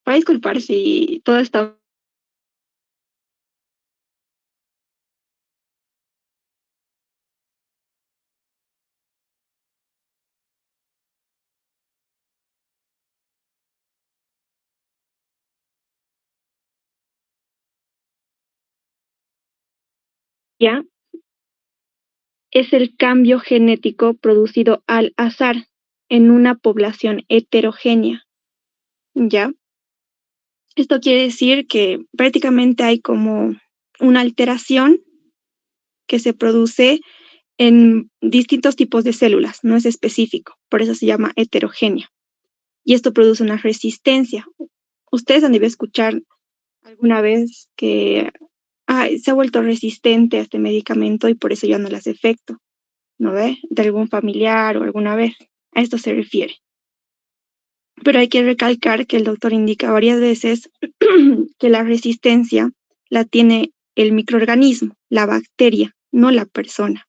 Va a disculpar si todo está ya, es el cambio genético producido al azar en una población heterogénea, ¿ya? Esto quiere decir que prácticamente hay como una alteración que se produce en distintos tipos de células, no es específico, por eso se llama heterogénea. Y esto produce una resistencia. Ustedes han debido escuchar alguna vez que se ha vuelto resistente a este medicamento y por eso ya no le hace efecto, ¿no ve? De algún familiar o alguna vez. A esto se refiere. Pero hay que recalcar que el doctor indica varias veces que la resistencia la tiene el microorganismo, la bacteria, no la persona.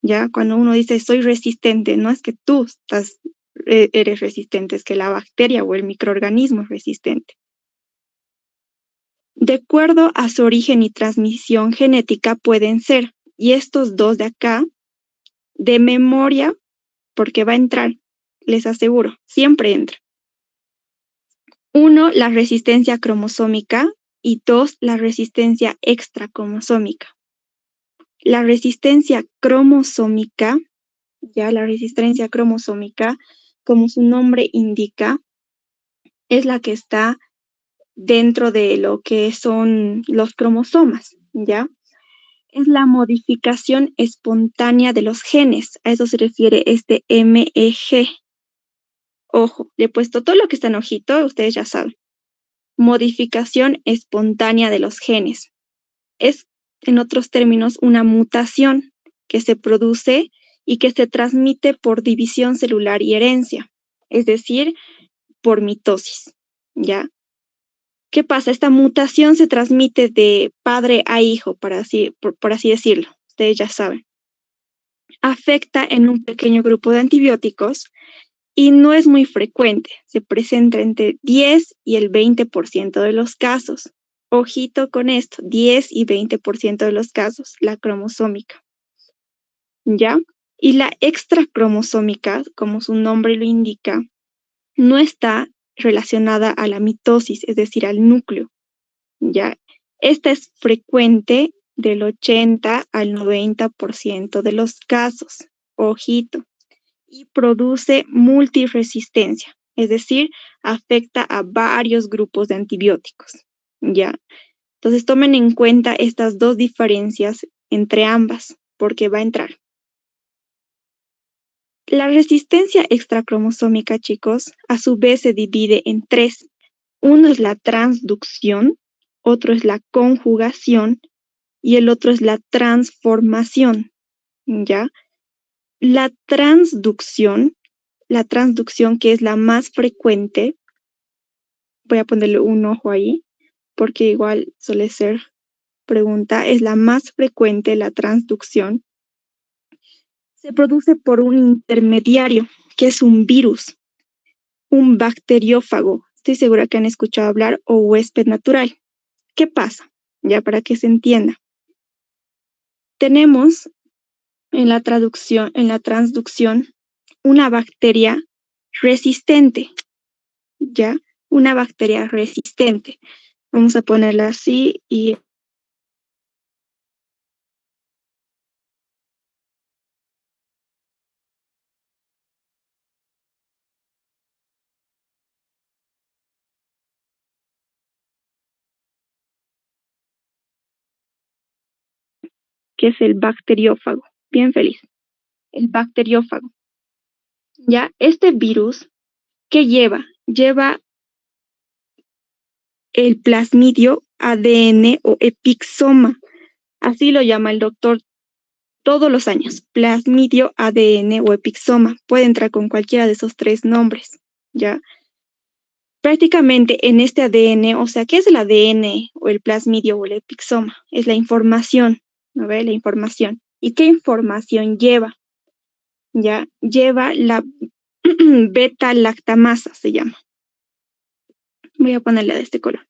¿Ya? Cuando uno dice soy resistente, no es que tú eres resistente, es que la bacteria o el microorganismo es resistente. De acuerdo a su origen y transmisión genética pueden ser, y estos dos de acá, de memoria, porque va a entrar, les aseguro, siempre entra. 1, la resistencia cromosómica y 2, la resistencia extracromosómica. La resistencia cromosómica, ya la resistencia cromosómica, como su nombre indica, es la que está dentro de lo que son los cromosomas, ¿ya? Es la modificación espontánea de los genes. A eso se refiere este MEG. Ojo, le he puesto todo lo que está en ojito, ustedes ya saben. Modificación espontánea de los genes. Es, en otros términos, una mutación que se produce y que se transmite por división celular y herencia, es decir, por mitosis, ¿ya? ¿Qué pasa? Esta mutación se transmite de padre a hijo, por así decirlo. Ustedes ya saben. Afecta en un pequeño grupo de antibióticos y no es muy frecuente. Se presenta entre 10 y el 20% de los casos. Ojito con esto, 10 y 20% de los casos, la cromosómica. ¿Ya? Y la extracromosómica, como su nombre lo indica, no está relacionada a la mitosis, es decir, al núcleo. ¿Ya? Esta es frecuente del 80 al 90% de los casos. Ojito. Y produce multiresistencia, es decir, afecta a varios grupos de antibióticos. ¿Ya? Entonces tomen en cuenta estas dos diferencias entre ambas, porque va a entrar. La resistencia extracromosómica, chicos, a su vez se divide en tres. Uno es la transducción, otro es la conjugación y el otro es la transformación, ¿ya? La transducción que es la más frecuente, voy a ponerle un ojo ahí, porque igual suele ser pregunta, es la más frecuente, la transducción, se produce por un intermediario, que es un virus, un bacteriófago. Estoy segura que han escuchado hablar, o huésped natural. ¿Qué pasa? Ya para que se entienda. Tenemos en la transducción, una bacteria resistente, ¿ya? Una bacteria resistente. Vamos a ponerla así y que es el bacteriófago. Bien feliz. El bacteriófago. ¿Ya? Este virus, ¿qué lleva? Lleva el plasmidio ADN o epixoma. Así lo llama el doctor todos los años. Plasmidio ADN o epixoma. Puede entrar con cualquiera de esos tres nombres. ¿Ya? Prácticamente en este ADN, o sea, ¿qué es el ADN o el plasmidio o el epixoma? Es la información, ¿no ve? La información. ¿Y qué información lleva? Ya lleva la beta-lactamasa, se llama. Voy a ponerla de este color.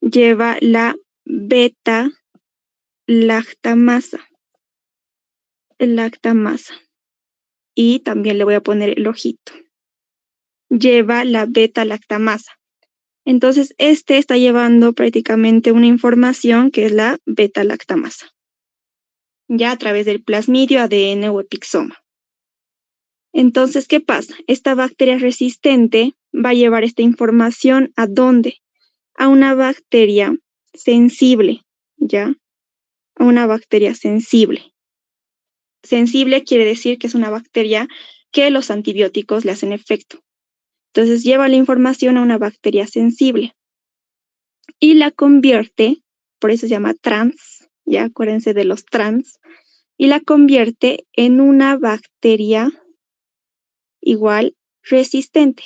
Lleva la beta-lactamasa. Y también le voy a poner el ojito. Lleva la beta-lactamasa. Entonces, este está llevando prácticamente una información que es la beta-lactamasa, ya a través del plasmidio, ADN o epixoma. Entonces, ¿qué pasa? Esta bacteria resistente va a llevar esta información ¿a dónde? A una bacteria sensible, ¿ya? A una bacteria sensible. Sensible quiere decir que es una bacteria que los antibióticos le hacen efecto. Entonces, lleva la información a una bacteria sensible y la convierte, por eso se llama trans, ya acuérdense de los trans, y la convierte en una bacteria igual resistente.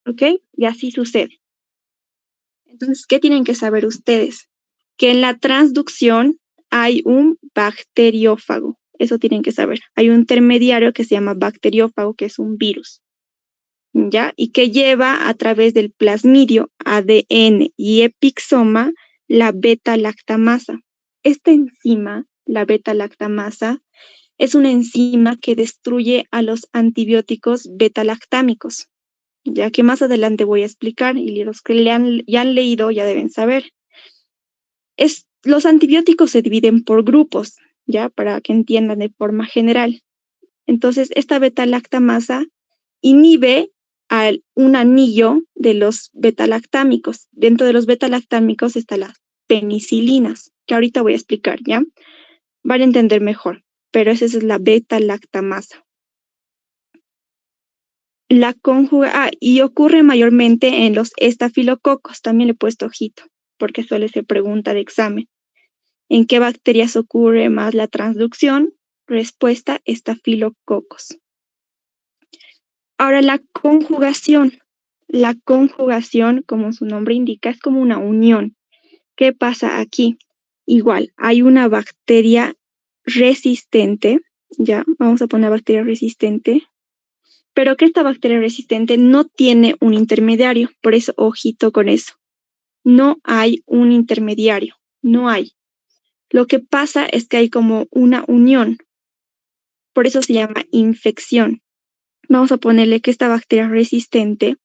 ¿Ok? Y así sucede. Entonces, ¿qué tienen que saber ustedes? Que en la transducción hay un bacteriófago. Eso tienen que saber. Hay un intermediario que se llama bacteriófago, que es un virus, ¿ya? Y que lleva a través del plasmidio, ADN y epixoma la beta-lactamasa. Esta enzima, la beta-lactamasa, es una enzima que destruye a los antibióticos beta-lactámicos, ya que más adelante voy a explicar y los que ya han leído ya deben saber. Los antibióticos se dividen por grupos, ya para que entiendan de forma general. Entonces, esta beta-lactamasa inhibe un anillo de los beta-lactámicos. Dentro de los beta-lactámicos están las penicilinas, que ahorita voy a explicar, ¿ya? Van a entender mejor, pero esa es la beta-lactamasa. Y ocurre mayormente en los estafilococos, también le he puesto ojito, porque suele ser pregunta de examen. ¿En qué bacterias ocurre más la transducción? Respuesta, estafilococos. Ahora, la conjugación. La conjugación, como su nombre indica, es como una unión. ¿Qué pasa aquí? Igual, hay una bacteria resistente, ya, vamos a poner bacteria resistente, pero que esta bacteria resistente no tiene un intermediario, por eso, ojito con eso. No hay un intermediario, no hay. Lo que pasa es que hay como una unión, por eso se llama infección. Vamos a ponerle que esta bacteria resistente,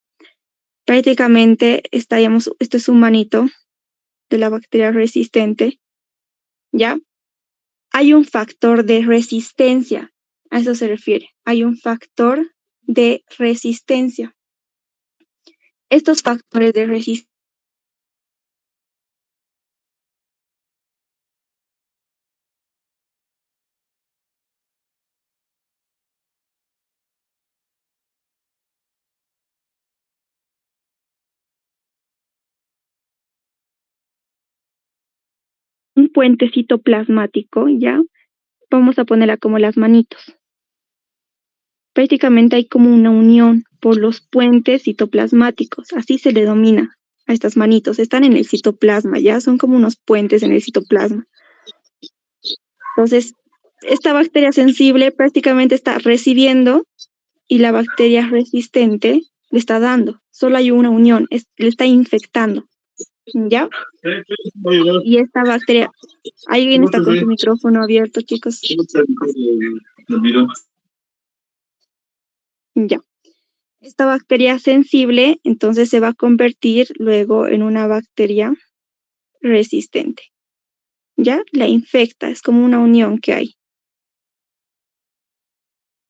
prácticamente esto es un manito de la bacteria resistente, ¿ya? Hay un factor de resistencia, a eso se refiere, hay un factor de resistencia. Estos factores de resistencia un puente citoplasmático, ¿ya? Vamos a ponerla como las manitos. Prácticamente hay como una unión por los puentes citoplasmáticos, así se le denomina a estas manitos. Están en el citoplasma, ¿ya? Son como unos puentes en el citoplasma. Entonces, esta bacteria sensible prácticamente está recibiendo y la bacteria resistente le está dando. Solo hay una unión, le está infectando, ¿ya? Y esta bacteria, alguien está con su micrófono abierto, chicos. Ya. Esta bacteria sensible, entonces se va a convertir luego en una bacteria resistente. ¿Ya? La infecta, es como una unión que hay.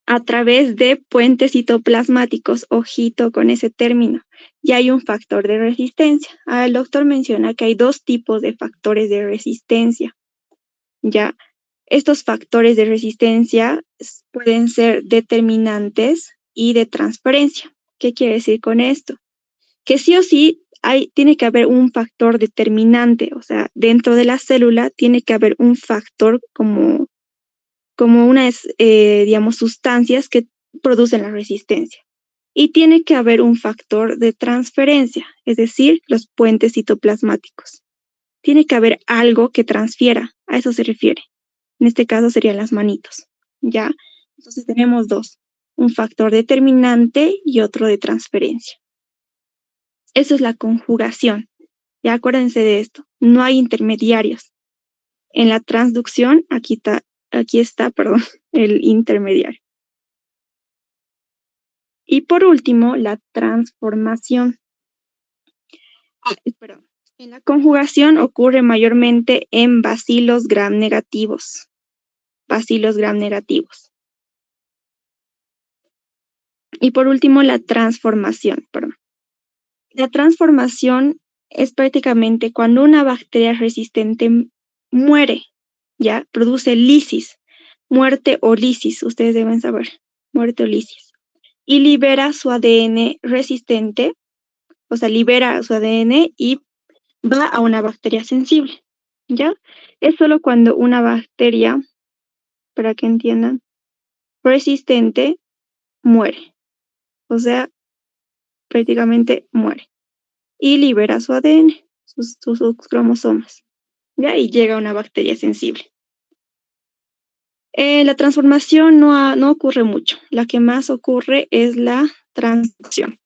A través de puentes citoplasmáticos, ojito con ese término, y hay un factor de resistencia. El doctor menciona que hay dos tipos de factores de resistencia. ¿Ya? Estos factores de resistencia pueden ser determinantes y de transferencia. ¿Qué quiere decir con esto? Que sí o sí tiene que haber un factor determinante, o sea, dentro de la célula tiene que haber un factor como unas, digamos, sustancias que producen la resistencia. Y tiene que haber un factor de transferencia, es decir, los puentes citoplasmáticos. Tiene que haber algo que transfiera, a eso se refiere. En este caso serían las manitos, ¿ya? Entonces tenemos dos, un factor determinante y otro de transferencia. Eso es la conjugación. Ya acuérdense de esto. No hay intermediarios. En la transducción, aquí está, el intermediario. Y por último, la transformación. En la conjugación ocurre mayormente en bacilos gram negativos. Bacilos gram negativos. Y por último, la transformación. La transformación es prácticamente cuando una bacteria resistente muere, ¿ya? Produce lisis, muerte o lisis, ustedes deben saber, muerte o lisis. Y libera su ADN resistente, o sea, libera su ADN y va a una bacteria sensible, ¿ya? Es solo cuando una bacteria, para que entiendan, resistente muere, o sea, prácticamente muere. Y libera su ADN, sus cromosomas, ¿ya? Y llega a una bacteria sensible. La transformación no ocurre mucho. La que más ocurre es la transducción.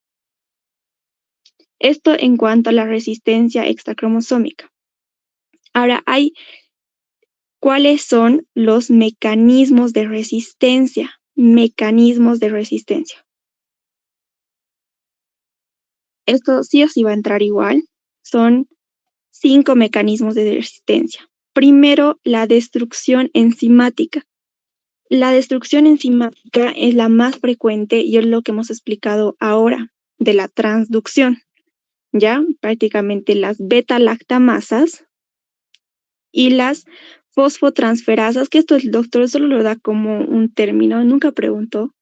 Esto en cuanto a la resistencia extracromosómica. Ahora, ¿cuáles son los mecanismos de resistencia? Mecanismos de resistencia. Esto sí o sí va a entrar igual. Son 5 mecanismos de resistencia. Primero, la destrucción enzimática. La destrucción enzimática es la más frecuente y es lo que hemos explicado ahora de la transducción, ¿ya? Prácticamente las beta-lactamasas y las fosfotransferasas, que esto el doctor solo lo da como un término, nunca preguntó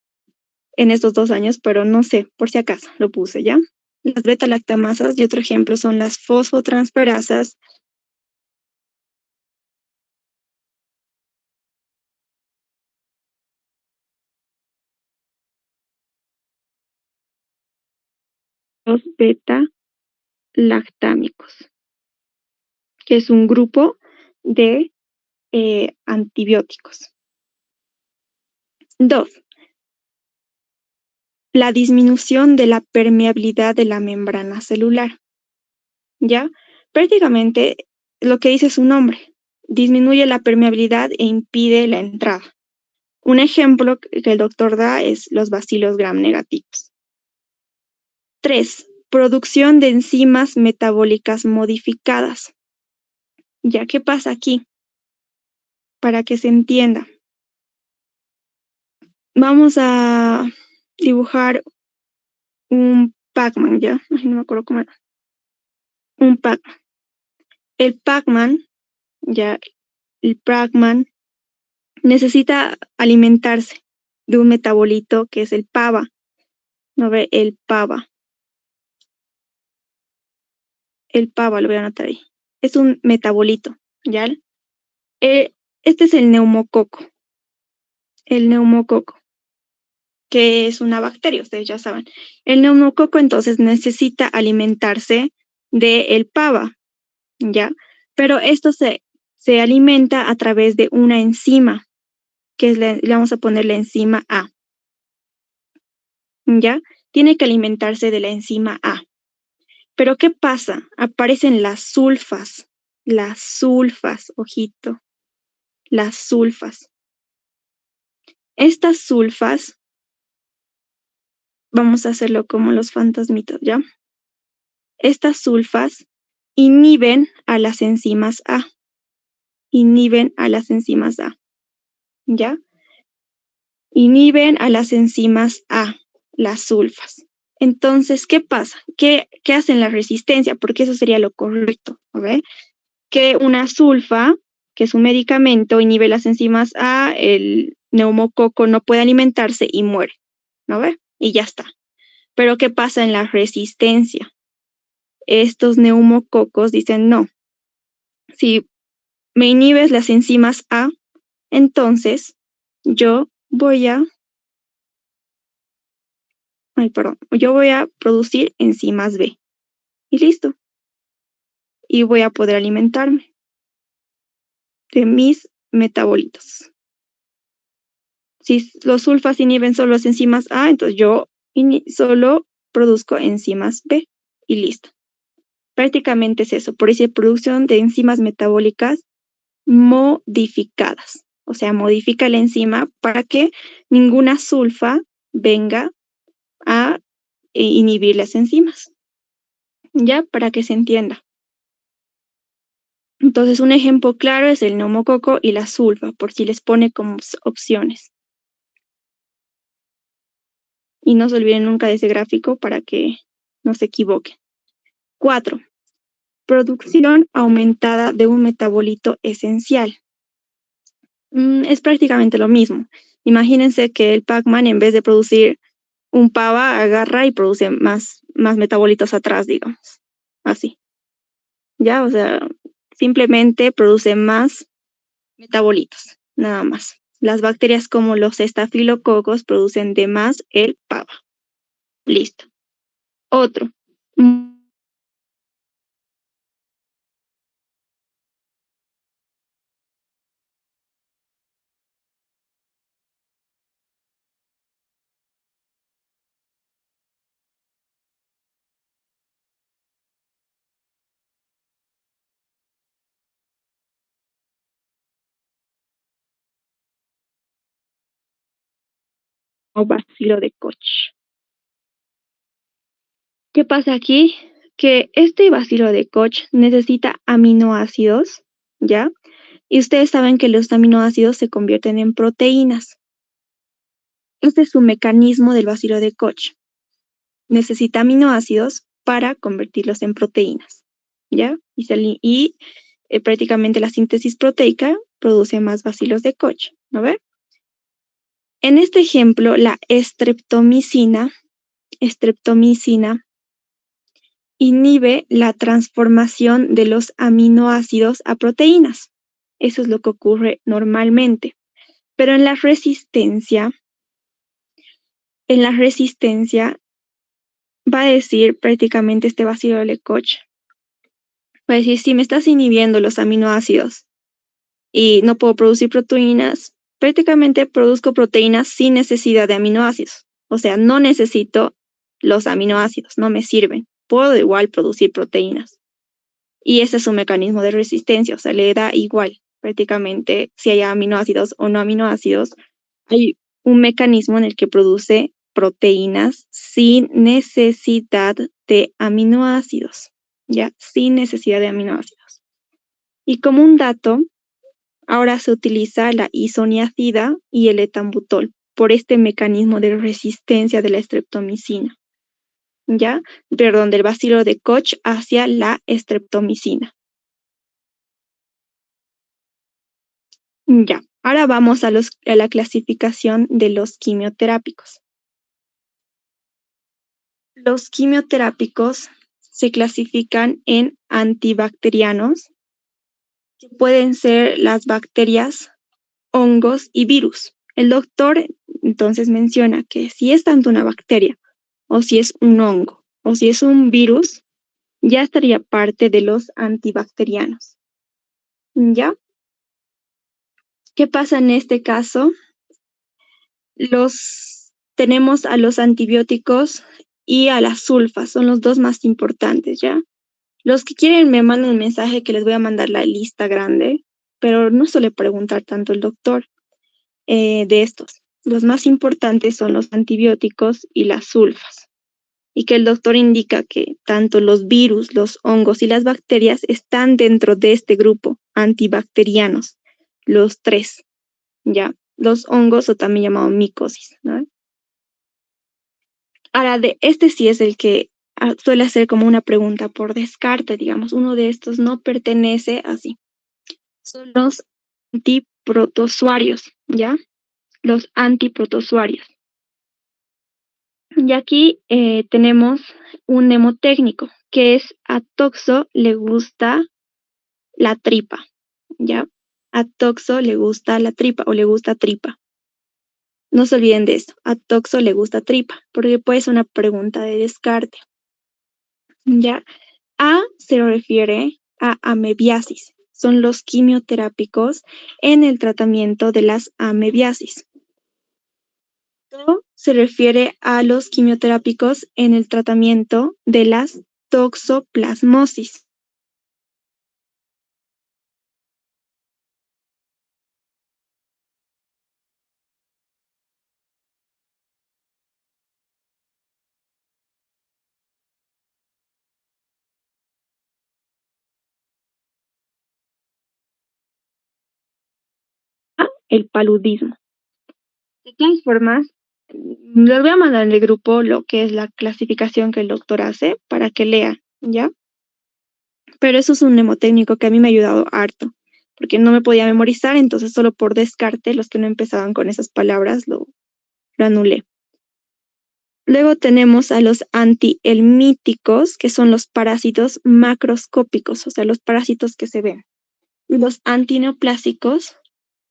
en estos 2 años, pero no sé, por si acaso lo puse, ¿ya? Las beta-lactamasas y otro ejemplo son las fosfotransferasas. Los beta-lactámicos, que es un grupo de antibióticos. 2. La disminución de la permeabilidad de la membrana celular. ¿Ya? Prácticamente lo que dice su nombre, disminuye la permeabilidad e impide la entrada. Un ejemplo que el doctor da es los bacilos gram negativos. 3. Producción de enzimas metabólicas modificadas. ¿Ya qué pasa aquí? Para que se entienda. Vamos a dibujar un Pac-Man, ¿ya? Ay, no me acuerdo cómo era. Un Pac-Man. El Pac-Man, ya, el Pac-Man necesita alimentarse de un metabolito que es el PABA. ¿No ve? El PABA. El PABA, lo voy a anotar ahí. Es un metabolito, ¿ya? Este es el neumococo. El neumococo, que es una bacteria, ustedes ya saben. El neumococo entonces necesita alimentarse del PABA, ¿ya? Pero esto se alimenta a través de una enzima, que es le vamos a poner la enzima A, ¿ya? Tiene que alimentarse de la enzima A. Pero ¿qué pasa? Aparecen las sulfas, ojito, las sulfas. Estas sulfas, vamos a hacerlo como los fantasmitas, ¿ya? Estas sulfas inhiben a las enzimas A, ¿ya? Inhiben a las enzimas A, las sulfas. Entonces, ¿qué pasa? ¿Qué hacen la resistencia? Porque eso sería lo correcto, ¿ok? Que una sulfa, que es un medicamento, inhibe las enzimas A, el neumococo no puede alimentarse y muere, ¿no ve? Y ya está. Pero ¿qué pasa en la resistencia? Estos neumococos dicen no. Si me inhibes las enzimas A, entonces yo voy a producir enzimas B. Y listo. Y voy a poder alimentarme de mis metabolitos. Si los sulfas inhiben solo las enzimas A, entonces yo solo produzco enzimas B y listo. Prácticamente es eso, por eso producción de enzimas metabólicas modificadas. O sea, modifica la enzima para que ninguna sulfa venga a inhibir las enzimas. ¿Ya? Para que se entienda. Entonces, un ejemplo claro es el neumococo y la sulfa, por si les pone como opciones. Y no se olviden nunca de ese gráfico para que no se equivoquen. 4. Producción aumentada de un metabolito esencial. Es prácticamente lo mismo. Imagínense que el Pac-Man, en vez de producir un pava, agarra y produce más metabolitos atrás, digamos. Así. ¿Ya? O sea, simplemente produce más metabolitos, nada más. Las bacterias como los estafilococos producen de más el pava. Listo. Otro. O bacilo de Koch. ¿Qué pasa aquí? Que este bacilo de Koch necesita aminoácidos, ¿ya? Y ustedes saben que los aminoácidos se convierten en proteínas. Este es su mecanismo del bacilo de Koch. Necesita aminoácidos para convertirlos en proteínas, ¿ya? Y prácticamente la síntesis proteica produce más bacilos de Koch, ¿no ve? En este ejemplo, la streptomicina inhibe la transformación de los aminoácidos a proteínas. Eso es lo que ocurre normalmente. Pero en la resistencia va a decir prácticamente este bacilo de Koch, va a decir, si me estás inhibiendo los aminoácidos y no puedo producir proteínas, prácticamente produzco proteínas sin necesidad de aminoácidos. O sea, no necesito los aminoácidos, no me sirven. Puedo igual producir proteínas. Y ese es un mecanismo de resistencia, o sea, le da igual prácticamente si hay aminoácidos o no aminoácidos. Hay un mecanismo en el que produce proteínas sin necesidad de aminoácidos, ¿ya? Sin necesidad de aminoácidos. Y como un dato, ahora se utiliza la isoniazida y el etambutol por este mecanismo de resistencia de la streptomicina, ¿ya? Perdón, del bacilo de Koch hacia la streptomicina. Ya, ahora vamos a la clasificación de los quimioterápicos. Los quimioterápicos se clasifican en antibacterianos, que pueden ser las bacterias, hongos y virus. El doctor entonces menciona que si es tanto una bacteria, o si es un hongo, o si es un virus, ya estaría parte de los antibacterianos. ¿Ya? ¿Qué pasa en este caso? Tenemos a los antibióticos y a las sulfas, son los dos más importantes, ¿ya? Los que quieren me mandan un mensaje que les voy a mandar la lista grande, pero no suele preguntar tanto el doctor de estos. Los más importantes son los antibióticos y las sulfas. Y que el doctor indica que tanto los virus, los hongos y las bacterias están dentro de este grupo, antibacterianos, los tres, ¿ya? Los hongos o también llamado micosis, ¿no? Ahora, de este sí es el que suele hacer como una pregunta por descarte, digamos, uno de estos no pertenece así. Son los antiprotozoarios, ¿ya? Los antiprotozoarios. Y aquí tenemos un mnemotécnico, que es a Toxo le gusta la tripa, ¿ya? A Toxo le gusta la tripa o le gusta tripa. No se olviden de esto, a Toxo le gusta tripa, porque puede ser una pregunta de descarte. ¿Ya? A se refiere a amebiasis, son los quimioterápicos en el tratamiento de las amebiasis. To se refiere a los quimioterápicos en el tratamiento de las toxoplasmosis. El paludismo. De todas formas, les voy a mandar en el grupo lo que es la clasificación que el doctor hace para que lean, ¿ya? Pero eso es un mnemotécnico que a mí me ha ayudado harto, porque no me podía memorizar, entonces solo por descarte, los que no empezaban con esas palabras lo anulé. Luego tenemos a los antihelmínticos, que son los parásitos macroscópicos, o sea, los parásitos que se ven. Y los antineoplásicos,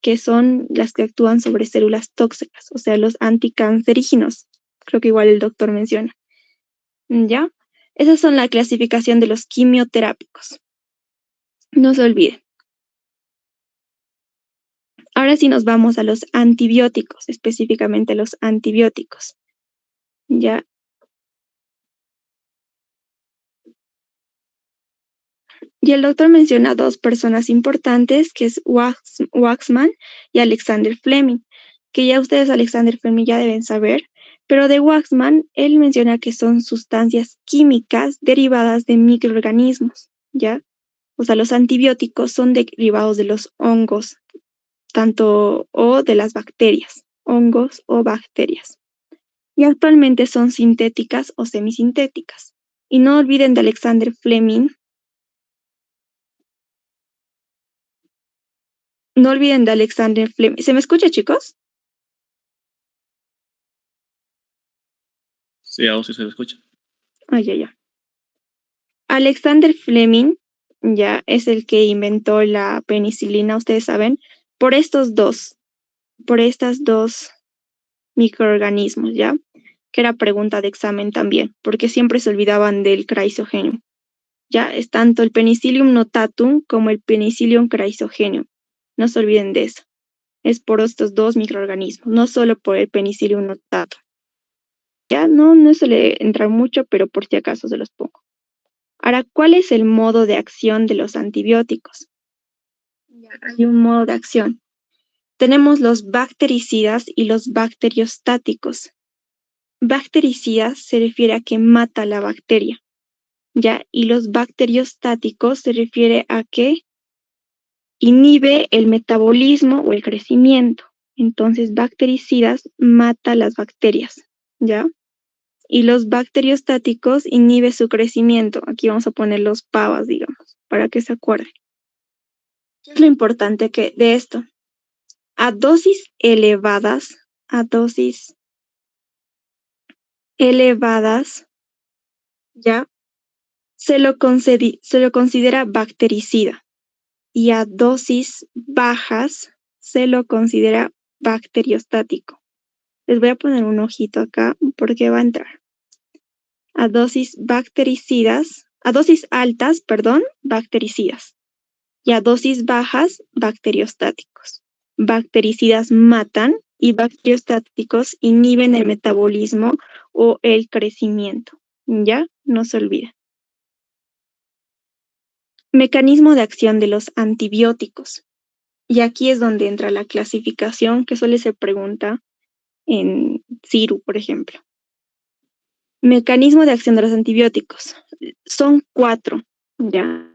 que son las que actúan sobre células tóxicas, o sea, los anticancerígenos. Creo que igual el doctor menciona. ¿Ya? Esas son la clasificación de los quimioterápicos. No se olviden. Ahora sí nos vamos a los antibióticos, específicamente los antibióticos. ¿Ya? Y el doctor menciona dos personas importantes, que es Waxman y Alexander Fleming, que ya ustedes Alexander Fleming ya deben saber, pero de Waxman, él menciona que son sustancias químicas derivadas de microorganismos, ¿ya? O sea, los antibióticos son derivados de los hongos, tanto o de las bacterias, hongos o bacterias. Y actualmente son sintéticas o semisintéticas. Y no olviden de Alexander Fleming. No olviden de Alexander Fleming. ¿Se me escucha, chicos? Sí, a vos sí se le escucha. Ya. Alexander Fleming ya es el que inventó la penicilina, ustedes saben, por estas dos microorganismos, ¿ya? Que era pregunta de examen también, porque siempre se olvidaban del Chrysogenium. Ya es tanto el Penicillium notatum como el Penicillium chrysogenium. No se olviden de eso. Es por estos dos microorganismos, no solo por el Penicillium notatum. Ya no suele entrar mucho, pero por si acaso se los pongo. Ahora, ¿cuál es el modo de acción de los antibióticos? Ya, hay un modo de acción. Tenemos los bactericidas y los bacteriostáticos. Bactericidas se refiere a que mata la bacteria, ¿ya? Y los bacteriostáticos se refiere a que inhibe el metabolismo o el crecimiento. Entonces, bactericidas mata las bacterias, ¿ya? Y los bacteriostáticos inhibe su crecimiento. Aquí vamos a poner los pavas, digamos, para que se acuerden. ¿Qué es lo importante de esto? A dosis elevadas, ya, se lo considera bactericida. Y a dosis bajas se lo considera bacteriostático. Les voy a poner un ojito acá porque va a entrar. A dosis altas, bactericidas. Y a dosis bajas, bacteriostáticos. Bactericidas matan y bacteriostáticos inhiben el metabolismo o el crecimiento. ¿Ya? No se olviden. Mecanismo de acción de los antibióticos. Y aquí es donde entra la clasificación que suele ser pregunta en CIRU, por ejemplo. Mecanismo de acción de los antibióticos. Son 4, ¿ya?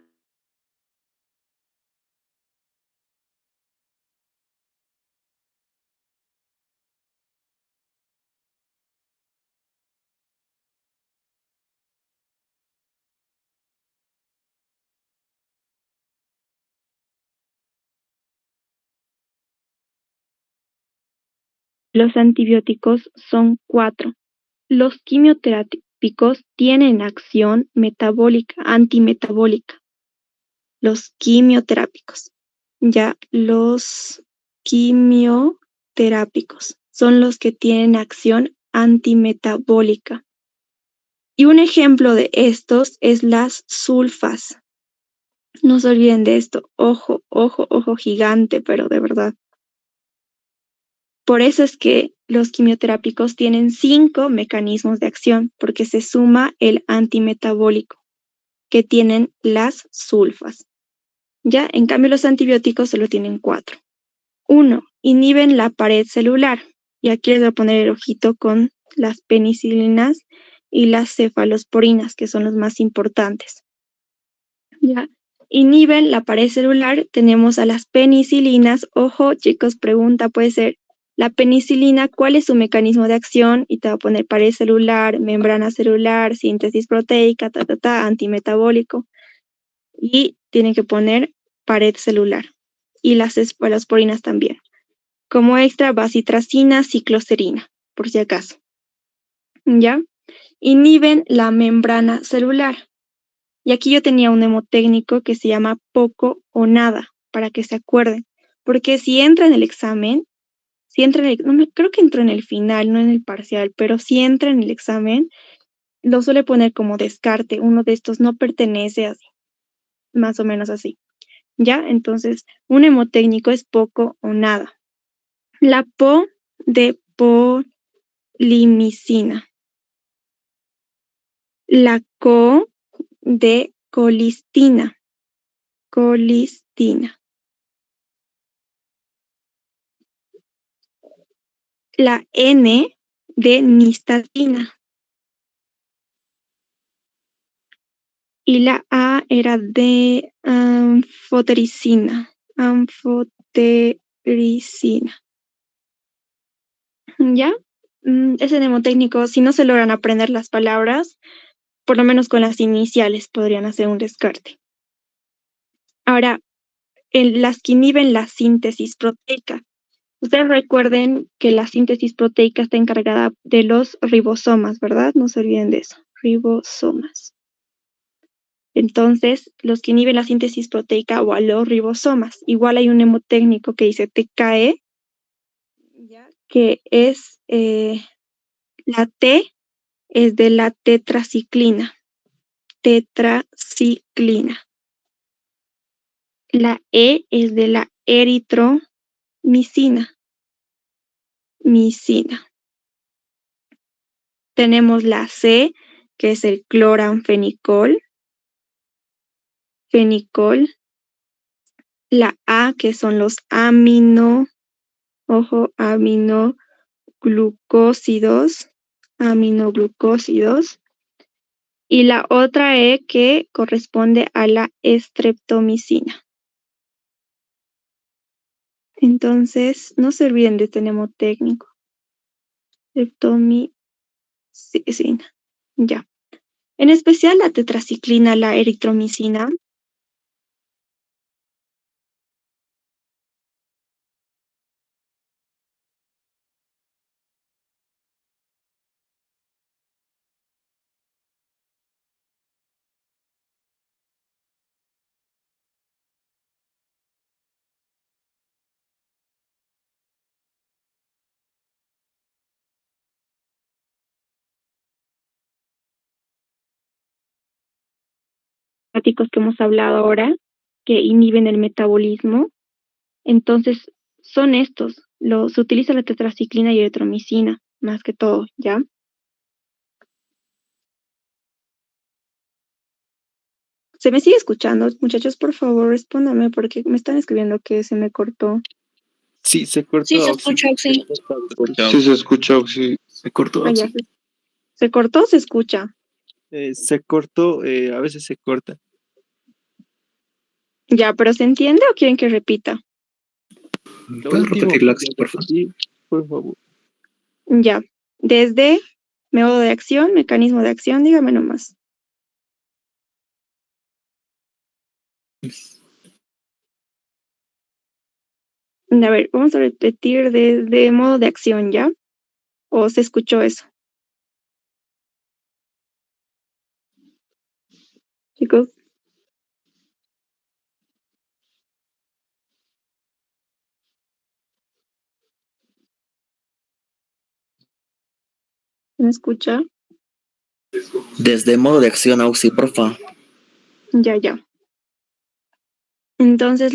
Los antibióticos son 4. Los quimioterápicos tienen acción metabólica, antimetabólica. Los quimioterápicos. Ya, los quimioterápicos son los que tienen acción antimetabólica. Y un ejemplo de estos es las sulfas. No se olviden de esto. Ojo, ojo, ojo gigante, pero de verdad. Por eso es que los quimioterápicos tienen 5 mecanismos de acción, porque se suma el antimetabólico. que tienen las sulfas. Ya, en cambio los antibióticos solo tienen 4. 1. Inhiben la pared celular. Y aquí les voy a poner el ojito con las penicilinas y las cefalosporinas, que son los más importantes. Ya. Inhiben la pared celular, tenemos a las penicilinas. Ojo, chicos, pregunta puede ser, la penicilina, ¿cuál es su mecanismo de acción? Y te va a poner pared celular, membrana celular, síntesis proteica, antimetabólico. Y tienen que poner pared celular. Y las cefalosporinas también. Como extra, bacitracina, cicloserina, por si acaso. ¿Ya? Inhiben la membrana celular. Y aquí yo tenía un mnemotécnico que se llama poco o nada, para que se acuerden. Porque si entra en el examen, creo que entró en el final, no en el parcial, pero si entra en el examen, lo suele poner como descarte. Uno de estos no pertenece así, más o menos así. ¿Ya? Entonces, un mnemotécnico es poco o nada. La po de polimicina. La co de colistina. Colistina. La N de nistatina. Y la A era de anfotericina. Anfotericina. ¿Ya? Ese mnemotécnico, si no se logran aprender las palabras, por lo menos con las iniciales podrían hacer un descarte. Ahora, las que inhiben la síntesis proteica. Ustedes recuerden que la síntesis proteica está encargada de los ribosomas, ¿verdad? No se olviden de eso, ribosomas. Entonces, los que inhiben la síntesis proteica o a los ribosomas. Igual hay un mnemotécnico que dice TKE, que es la T es de la tetraciclina. Tetraciclina. La E es de la eritromicina. Micina. Tenemos la C, que es el cloranfenicol. Fenicol. La A, que son los aminoglucósidos. Aminoglucósidos. Y la otra E que corresponde a la estreptomicina. Entonces, no se olviden de este mnemotécnico. Estreptomicina. Ya. En especial la tetraciclina, la eritromicina. Que hemos hablado ahora, que inhiben el metabolismo. Entonces, son estos. Se utiliza la tetraciclina y eritromicina, más que todo, ¿ya? ¿Se me sigue escuchando? Muchachos, por favor, respóndame, porque me están escribiendo que se me cortó. Sí, se cortó. Sí, se escucha, sí. Sí, se escucha, sí. Se cortó. Ah, ya. ¿Se cortó o se escucha? Se cortó, a veces se corta. Ya, ¿pero se entiende o quieren que repita? ¿Puedes repetirlo, por favor? Sí, por favor. Ya. Desde método de acción, mecanismo de acción, dígame nomás. A ver, vamos a repetir desde modo de acción, ¿ya? ¿O se escuchó eso? Chicos. ¿Me escucha? Desde modo de acción, Auxi, porfa. Ya. Entonces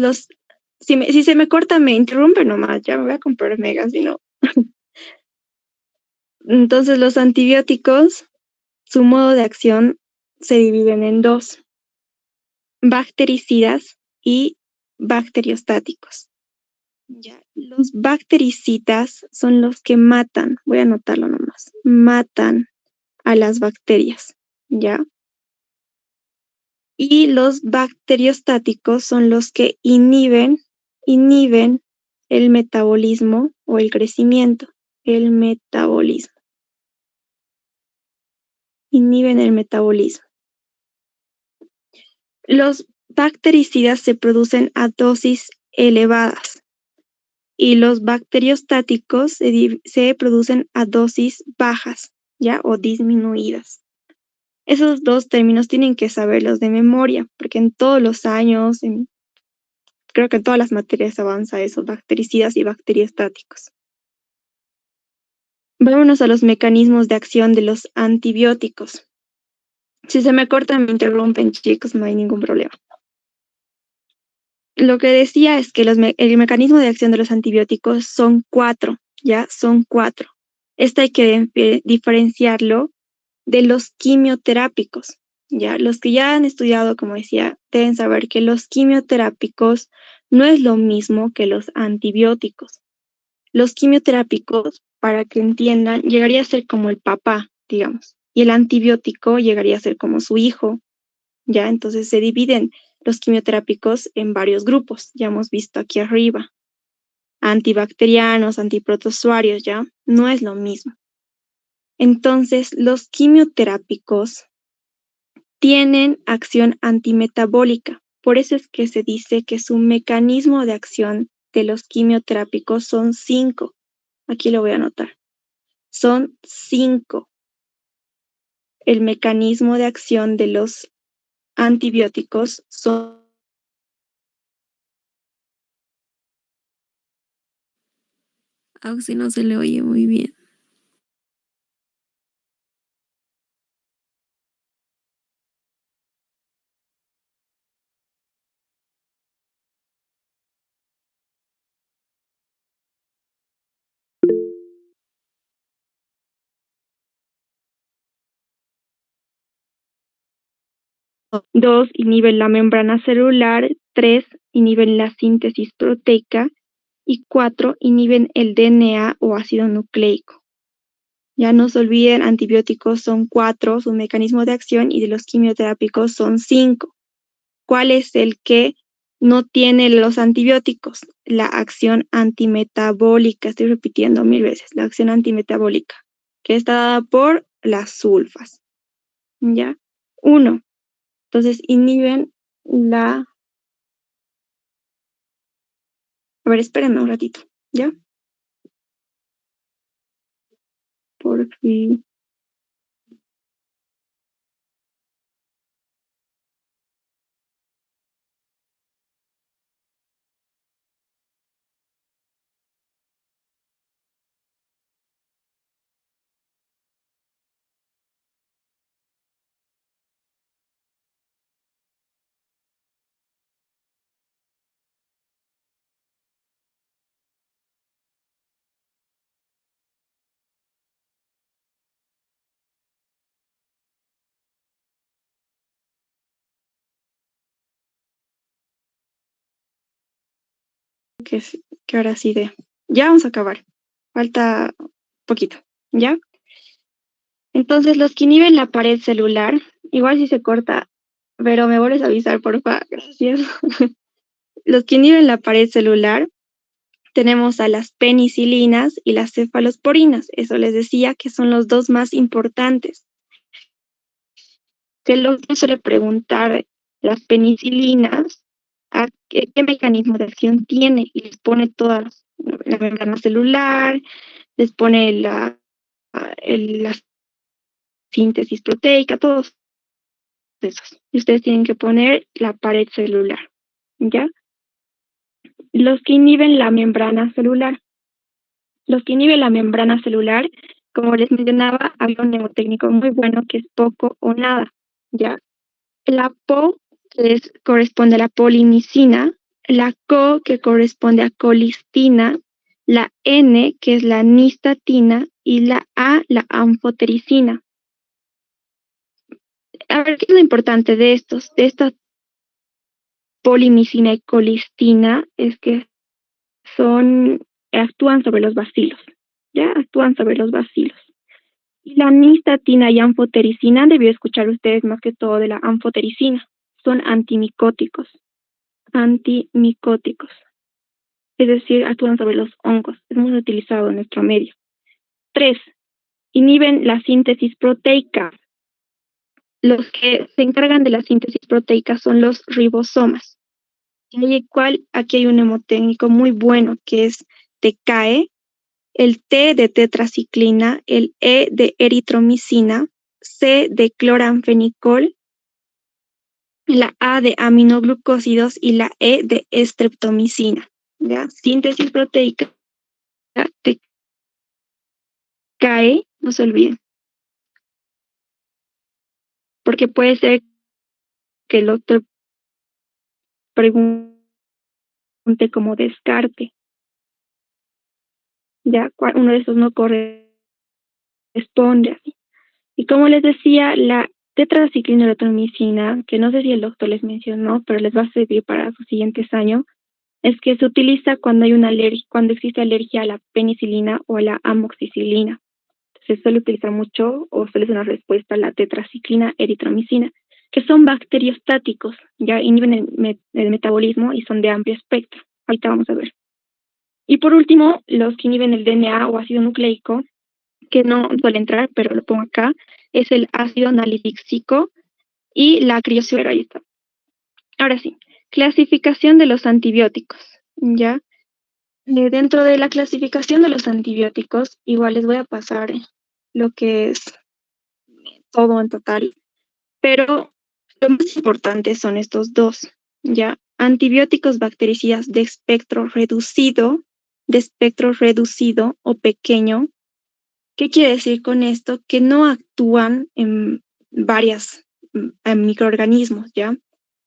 si se me corta, me interrumpe nomás, ya me voy a comprar megas, si no. Entonces los antibióticos, su modo de acción se dividen en 2. bactericidas y bacteriostáticos. Ya, los bactericidas son los que matan, voy a anotarlo nomás, matan a las bacterias, ¿ya? Y los bacteriostáticos son los que inhiben el metabolismo o el crecimiento, el metabolismo. Inhiben el metabolismo. Los bactericidas se producen a dosis elevadas y los bacteriostáticos se producen a dosis bajas, ¿ya? O disminuidas. Esos dos términos tienen que saberlos de memoria, porque en todos los años, creo que en todas las materias avanza eso, bactericidas y bacteriostáticos. Vámonos a los mecanismos de acción de los antibióticos. Si se me cortan, me interrumpen, chicos, no hay ningún problema. Lo que decía es que el mecanismo de acción de los antibióticos son 4, ¿ya? Son 4. Esto hay que diferenciarlo de los quimioterápicos, ¿ya? Los que ya han estudiado, como decía, deben saber que los quimioterápicos no es lo mismo que los antibióticos. Los quimioterápicos, para que entiendan, llegaría a ser como el papá, digamos, y el antibiótico llegaría a ser como su hijo, ¿ya? Entonces se dividen los quimioterápicos en varios grupos, ya hemos visto aquí arriba. Antibacterianos, antiprotozoarios, ¿ya? No es lo mismo. Entonces, los quimioterápicos tienen acción antimetabólica. Por eso es que se dice que su mecanismo de acción de los quimioterápicos son 5. Aquí lo voy a anotar. Son 5. El mecanismo de acción de los antibióticos son... Auxi, no se le oye muy bien. Dos, inhiben la membrana celular. 3, inhiben la síntesis proteica. Y 4, inhiben el DNA o ácido nucleico. Ya no se olviden, antibióticos son 4, su mecanismo de acción, y de los quimioterápicos son 5. ¿Cuál es el que no tiene los antibióticos? La acción antimetabólica, estoy repitiendo 1000 veces, la acción antimetabólica, que está dada por las sulfas. ¿Ya? 1. Entonces inhiben la... A ver, espérenme un ratito, ¿ya? Por fin. Que ahora sí de... Ya vamos a acabar. Falta poquito, ¿ya? Entonces, los que inhiben la pared celular, igual si se corta, pero me vuelves a avisar, porfa, gracias. Los que inhiben la pared celular, tenemos a las penicilinas y las cefalosporinas. Eso les decía que son los dos más importantes. Que lo que suele preguntar las penicilinas, ¿a qué mecanismo de acción tiene? Y les pone todas, la membrana celular, les pone la síntesis proteica, todos esos. Y ustedes tienen que poner la pared celular, ¿ya? Los que inhiben la membrana celular. Los que inhiben la membrana celular, como les mencionaba, había un mnemotécnico muy bueno que es poco o nada, ¿ya? La PO, que corresponde a la polimicina, la CO, que corresponde a colistina, la N, que es la nistatina, y la A, la anfotericina. A ver, ¿qué es lo importante de estas polimicina y colistina es que actúan sobre los bacilos, ¿ya? Actúan sobre los bacilos. Y la nistatina y anfotericina, debió escuchar ustedes más que todo de la anfotericina, son antimicóticos, es decir, actúan sobre los hongos, es muy utilizado en nuestro medio. 3. Inhiben la síntesis proteica. Los que se encargan de la síntesis proteica son los ribosomas. Aquí hay un mnemotécnico muy bueno que es TCAE, el T de tetraciclina, el E de eritromicina, C de cloranfenicol, la A de aminoglucósidos y la E de estreptomicina. ¿Ya? Síntesis proteica, TCAE, no se olviden. Porque puede ser que el doctor pregunte como descarte. Ya, uno de esos no corresponde así. Y como les decía, la tetraciclina eritromicina, que no sé si el doctor les mencionó, pero les va a servir para sus siguientes años, es que se utiliza cuando hay cuando existe alergia a la penicilina o a la amoxicilina. Se suele utilizar mucho o suele ser una respuesta a la tetraciclina eritromicina, que son bacteriostáticos, ya inhiben el metabolismo y son de amplio espectro. Ahorita vamos a ver. Y por último, los que inhiben el DNA o ácido nucleico, que no suele entrar, pero lo pongo acá, es el ácido nalidíxico y la criosfera, ahí está. Ahora sí, clasificación de los antibióticos, ¿ya? Dentro de la clasificación de los antibióticos, igual les voy a pasar lo que es todo en total, pero lo más importante son estos dos, ¿ya? Antibióticos bactericidas de espectro reducido o pequeño. ¿Qué quiere decir con esto? Que no actúan en microorganismos, ¿ya?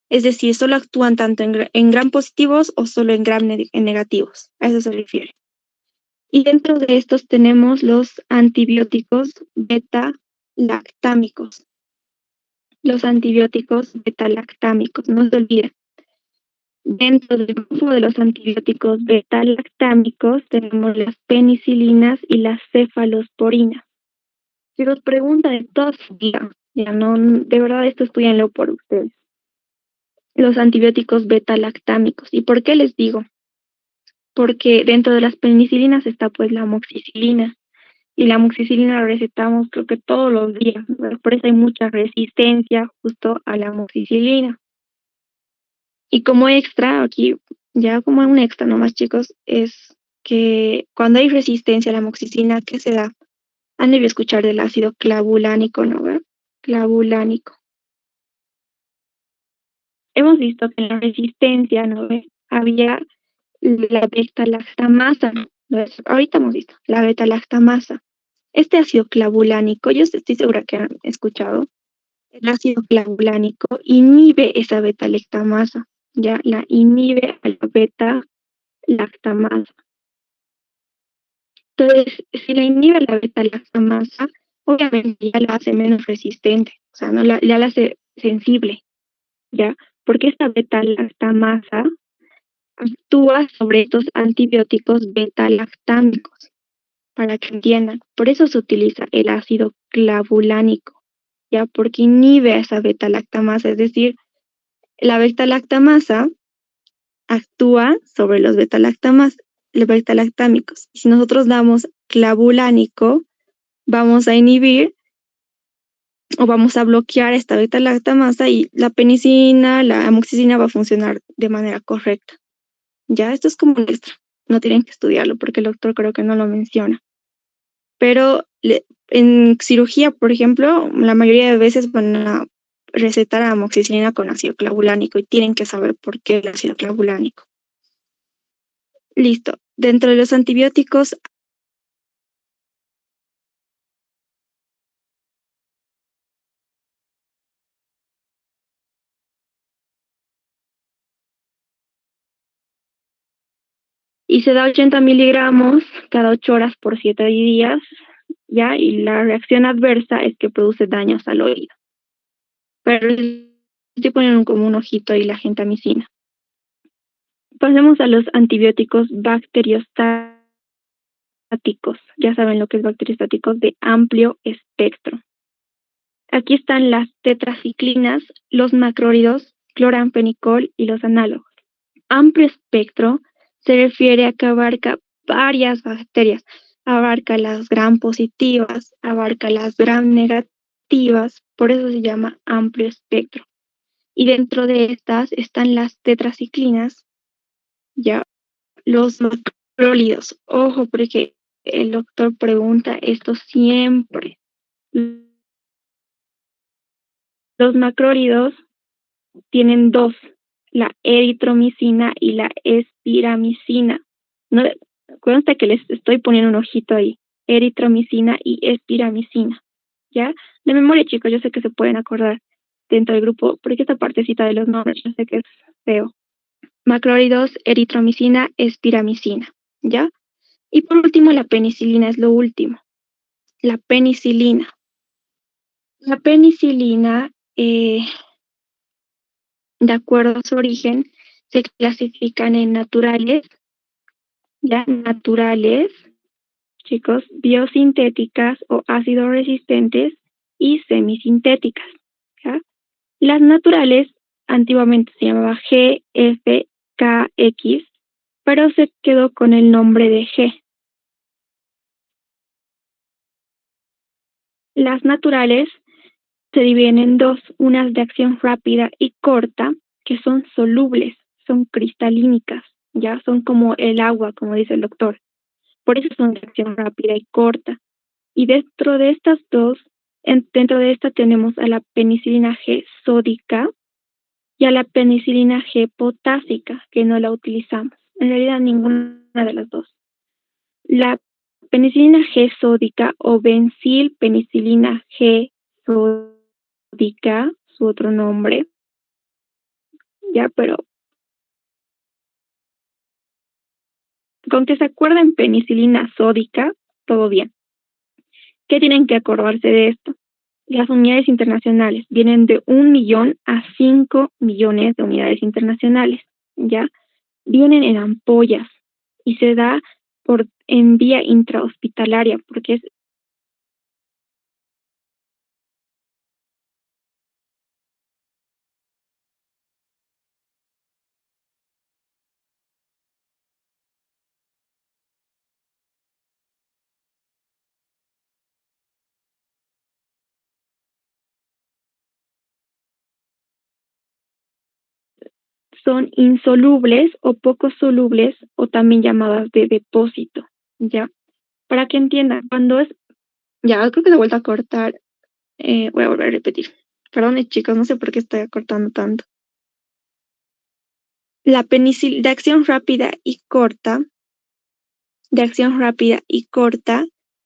Es decir, solo actúan tanto en gram positivos o solo en gram negativos. A eso se refiere. Y dentro de estos tenemos los antibióticos beta-lactámicos. Los antibióticos beta-lactámicos, no se olviden. Dentro del grupo de los antibióticos beta-lactámicos tenemos las penicilinas y las cefalosporinas. Si los pregunta de toda su vida, ya no, de verdad esto estudianlo por ustedes. Los antibióticos beta-lactámicos. ¿Y por qué les digo? Porque dentro de las penicilinas está pues la amoxicilina. Y la amoxicilina la recetamos creo que todos los días, ¿verdad? Por eso hay mucha resistencia justo a la amoxicilina. Y como extra, aquí ya como un extra nomás chicos, es que cuando hay resistencia a la amoxicilina, ¿qué se da? Han debido escuchar del ácido clavulánico, ¿no? ¿Verdad? Clavulánico. Hemos visto que en la resistencia, ¿no? Había la beta-lactamasa, ¿no? Ahorita hemos visto la beta-lactamasa. Este ácido clavulánico, yo estoy segura que han escuchado, el ácido clavulánico inhibe esa beta-lactamasa, ya la inhibe a la beta-lactamasa. Entonces, si la inhibe la beta-lactamasa, obviamente ya la hace menos resistente, o sea, no ya la hace sensible, ¿ya? Porque esta beta-lactamasa actúa sobre estos antibióticos beta-lactámicos, para que entiendan. Por eso se utiliza el ácido clavulánico, ¿ya? Porque inhibe a esa beta-lactamasa, es decir, la beta-lactamasa actúa sobre los beta-lactámicos. Si nosotros damos clavulánico, vamos a inhibir o vamos a bloquear esta beta-lactamasa y la penicilina, la amoxicilina va a funcionar de manera correcta. Ya, esto es como un extra. No tienen que estudiarlo porque el doctor creo que no lo menciona. Pero en cirugía, por ejemplo, la mayoría de veces van a recetar amoxicilina con ácido clavulánico y tienen que saber por qué el ácido clavulánico. Listo. Dentro de los antibióticos y se da 80 miligramos cada 8 horas por 7 días, ¿ya? Y la reacción adversa es que produce daños al oído. Pero estoy poniendo como un ojito ahí la gentamicina. Pasemos a los antibióticos bacteriostáticos. Ya saben lo que es bacteriostáticos de amplio espectro. Aquí están las tetraciclinas, los macrólidos, cloramfenicol y los análogos. Amplio espectro se refiere a que abarca varias bacterias. Abarca las gram positivas, abarca las gram negativas, por eso se llama amplio espectro. Y dentro de estas están las tetraciclinas, ya los macrólidos. Ojo, porque el doctor pregunta esto siempre. Los macrólidos tienen dos, la eritromicina y la espiramicina. No, cuenta que les estoy poniendo un ojito ahí. Eritromicina y espiramicina. ¿Ya? De memoria, chicos, yo sé que se pueden acordar dentro del grupo, porque esta partecita de los nombres, yo sé que es feo. Macrólidos, eritromicina, espiramicina. ¿Ya? Y por último, la penicilina es lo último. La penicilina. La penicilina, de acuerdo a su origen, se clasifican en naturales, ya naturales, chicos, biosintéticas o ácido resistentes y semisintéticas. ¿Ya? Las naturales antiguamente se llamaba GFKX, pero se quedó con el nombre de G. Las naturales se dividen en dos, unas de acción rápida y corta, que son solubles, son cristalínicas, ya son como el agua, como dice el doctor. Por eso son de acción rápida y corta. Y dentro de estas dos, dentro de esta tenemos a la penicilina G sódica y a la penicilina G potásica, que no la utilizamos. En realidad ninguna de las dos. La penicilina G sódica o bencilpenicilina G sódica, su otro nombre, ya, pero con que se acuerden penicilina sódica, todo bien. ¿Qué tienen que acordarse de esto? Las unidades internacionales vienen de 1 millón a 5 millones de unidades internacionales, ¿ya? Vienen en ampollas y se da en vía intrahospitalaria, porque es son insolubles o poco solubles o también llamadas de depósito, ¿ya? Para que entiendan, cuando es, ya creo que de vuelta a cortar, voy a volver a repetir. Perdón, chicos, no sé por qué estoy cortando tanto. La penicilina de acción rápida y corta,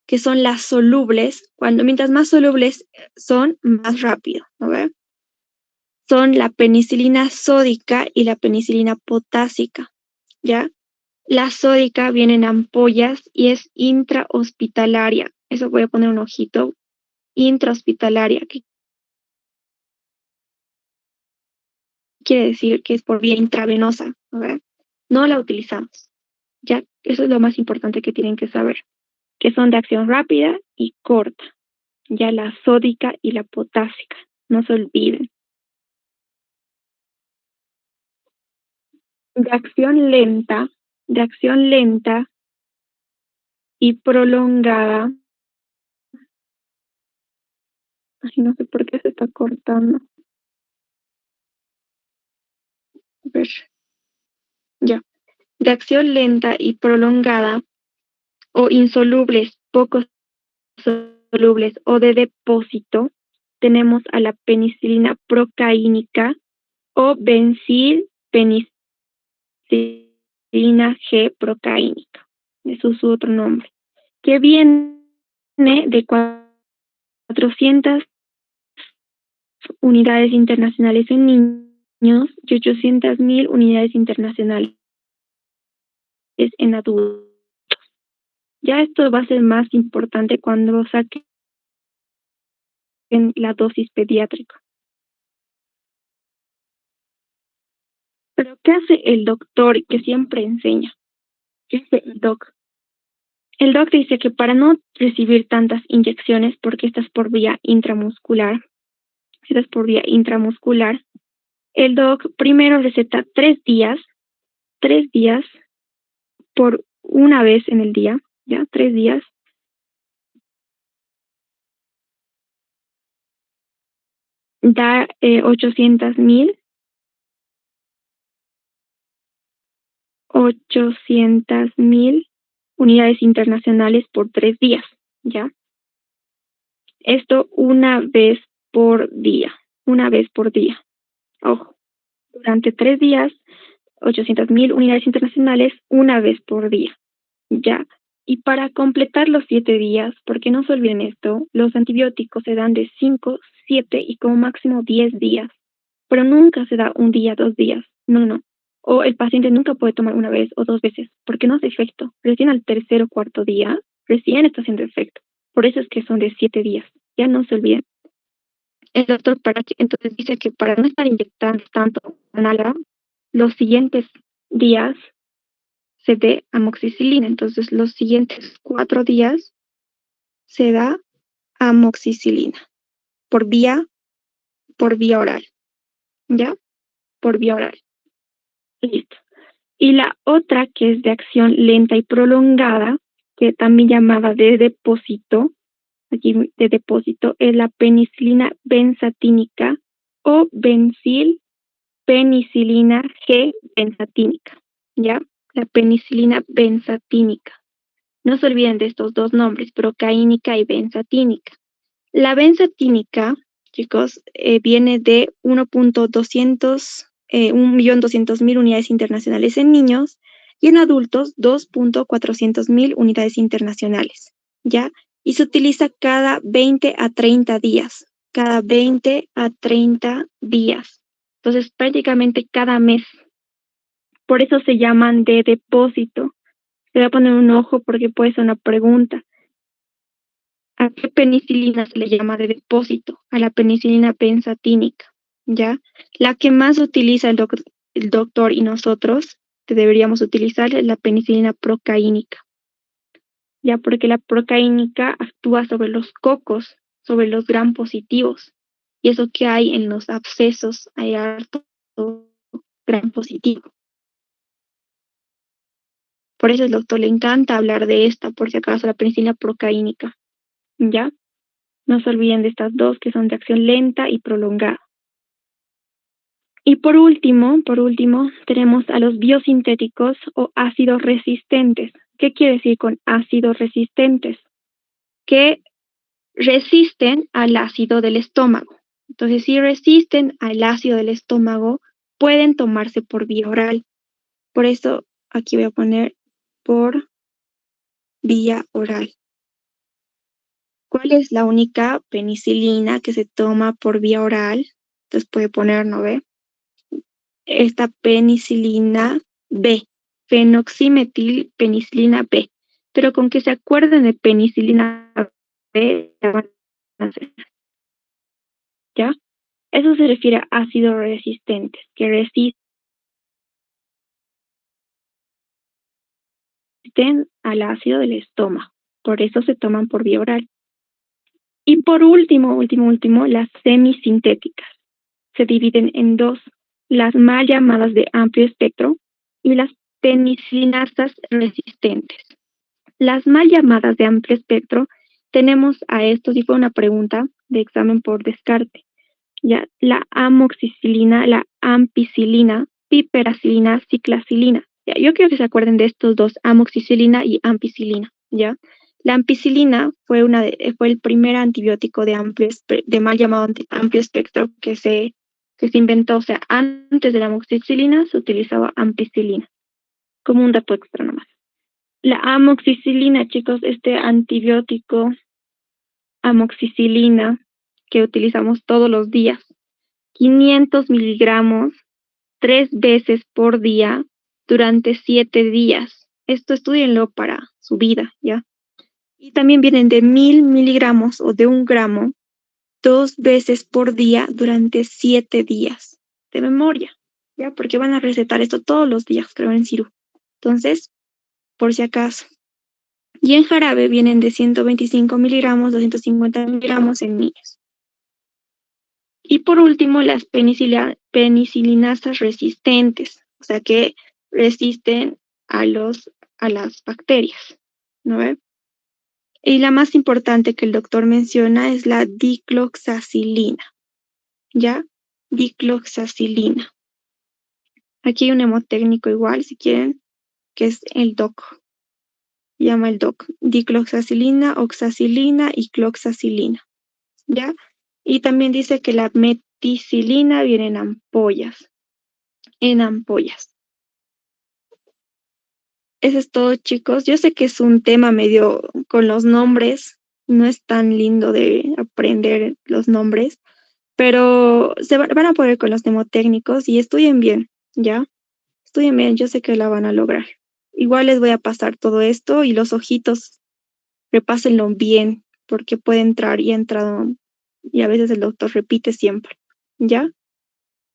que son las solubles, mientras más solubles son, más rápido, ¿no ve? Son la penicilina sódica y la penicilina potásica, ¿ya? La sódica viene en ampollas y es intrahospitalaria. Eso voy a poner un ojito. Intrahospitalaria, que quiere decir que es por vía intravenosa, ¿no? No la utilizamos. Ya, eso es lo más importante que tienen que saber, que son de acción rápida y corta. Ya la sódica y la potásica, no se olviden. De acción lenta y prolongada. Ay, no sé por qué se está cortando. A ver. Ya. De acción lenta y prolongada o insolubles, poco solubles o de depósito, tenemos a la penicilina procaínica o bencilpenicilina G procaínica. Eso es su otro nombre. Que viene de 400 unidades internacionales en niños y 800.000 unidades internacionales en adultos. Ya esto va a ser más importante cuando saquen la dosis pediátrica. Pero ¿qué hace el doctor que siempre enseña? ¿Qué hace el doc? El doc dice que para no recibir tantas inyecciones, porque estas por vía intramuscular, el doc primero receta 3 días por una vez en el día, ¿ya? 3 días. Da 800,000 unidades internacionales por 3 días, ¿ya? Esto una vez por día. Ojo, durante 3 días, 800,000 unidades internacionales una vez por día, ¿ya? Y para completar los 7 días, porque no se olviden esto, los antibióticos se dan de 5, 7 y como máximo 10 días, pero nunca se da un día, 2 días, no. O el paciente nunca puede tomar una vez o 2 veces, porque no hace efecto. Recién al 3er o 4 día, recién está haciendo efecto. Por eso es que son de 7 días, ya no se olviden. El doctor Parachi entonces dice que para no estar inyectando tanto nada, los siguientes días se dé amoxicilina. Entonces, los siguientes 4 días se da amoxicilina por vía oral, ¿ya? Por vía oral. Listo. Y la otra, que es de acción lenta y prolongada, que también llamada de depósito, aquí de depósito, es la penicilina benzatínica o penicilina G benzatínica, ¿ya? La penicilina benzatínica. No se olviden de estos dos nombres, procaínica y benzatínica. La benzatínica, chicos, viene de 1.200.000 unidades internacionales en niños y en adultos 2.400.000 unidades internacionales, ¿ya? Y se utiliza cada 20 a 30 días, Entonces, prácticamente cada mes. Por eso se llaman de depósito. Le voy a poner un ojo porque puede ser una pregunta. ¿A qué penicilina se le llama de depósito? A la penicilina benzatínica, ¿ya? La que más utiliza el doctor y nosotros que deberíamos utilizar es la penicilina procaínica, ¿ya? Porque la procaínica actúa sobre los cocos, sobre los gram positivos. Y eso que hay en los abscesos, hay harto gram positivo. Por eso al doctor le encanta hablar de esta, por si acaso, la penicilina procaínica, ¿ya? No se olviden de estas dos que son de acción lenta y prolongada. Y por último, tenemos a los biosintéticos o ácidos resistentes. ¿Qué quiere decir con ácidos resistentes? Que resisten al ácido del estómago. Entonces, si resisten al ácido del estómago, pueden tomarse por vía oral. Por eso, aquí voy a poner por vía oral. ¿Cuál es la única penicilina que se toma por vía oral? Entonces puede poner, ¿no ve? Esta penicilina B, fenoximetilpenicilina B. Pero con que se acuerden de penicilina B, ya van a hacer, ¿ya? Eso se refiere a ácidos resistentes, que resisten al ácido del estómago. Por eso se toman por vía oral. Y por último, las semisintéticas. Se dividen en dos, las mal llamadas de amplio espectro y las penicilinasas resistentes. Las mal llamadas de amplio espectro, tenemos a esto, si fue una pregunta de examen por descarte, ya, la amoxicilina, la ampicilina, piperacilina, ciclacilina. Ya, yo quiero que se acuerden de estos dos, amoxicilina y ampicilina, ¿ya? La ampicilina fue el primer antibiótico de mal llamado amplio espectro que se inventó. O sea, antes de la amoxicilina se utilizaba ampicilina, como un dato extra nomás. La amoxicilina, chicos, este antibiótico amoxicilina que utilizamos todos los días, 500 miligramos 3 veces por día durante 7 días. Esto estúdienlo para su vida, ¿ya? Y también vienen de 1000 miligramos o de 1 gramo 2 veces por día durante 7 días. De memoria. ya, porque van a recetar esto todos los días, creo, en Ciru. Entonces, por si acaso. Y en jarabe vienen de 125 miligramos, 250 miligramos en niños. Y por último, las penicilinasas resistentes, o sea que resisten a las bacterias, ¿no ve? Y la más importante que el doctor menciona es la dicloxacilina, ¿ya? Dicloxacilina. Aquí hay un hemotécnico igual, si quieren, que es el DOC. Llama el DOC. Dicloxacilina, oxacilina y cloxacilina, ¿ya? Y también dice que la meticilina viene en ampollas. En ampollas. Eso es todo, chicos. Yo sé que es un tema medio con los nombres. No es tan lindo de aprender los nombres, pero van a poder con los mnemotécnicos y estudien bien, ¿ya? Estudien bien, yo sé que la van a lograr. Igual les voy a pasar todo esto y los ojitos, repásenlo bien, porque puede entrar y ha entrado, y a veces el doctor repite siempre, ¿ya?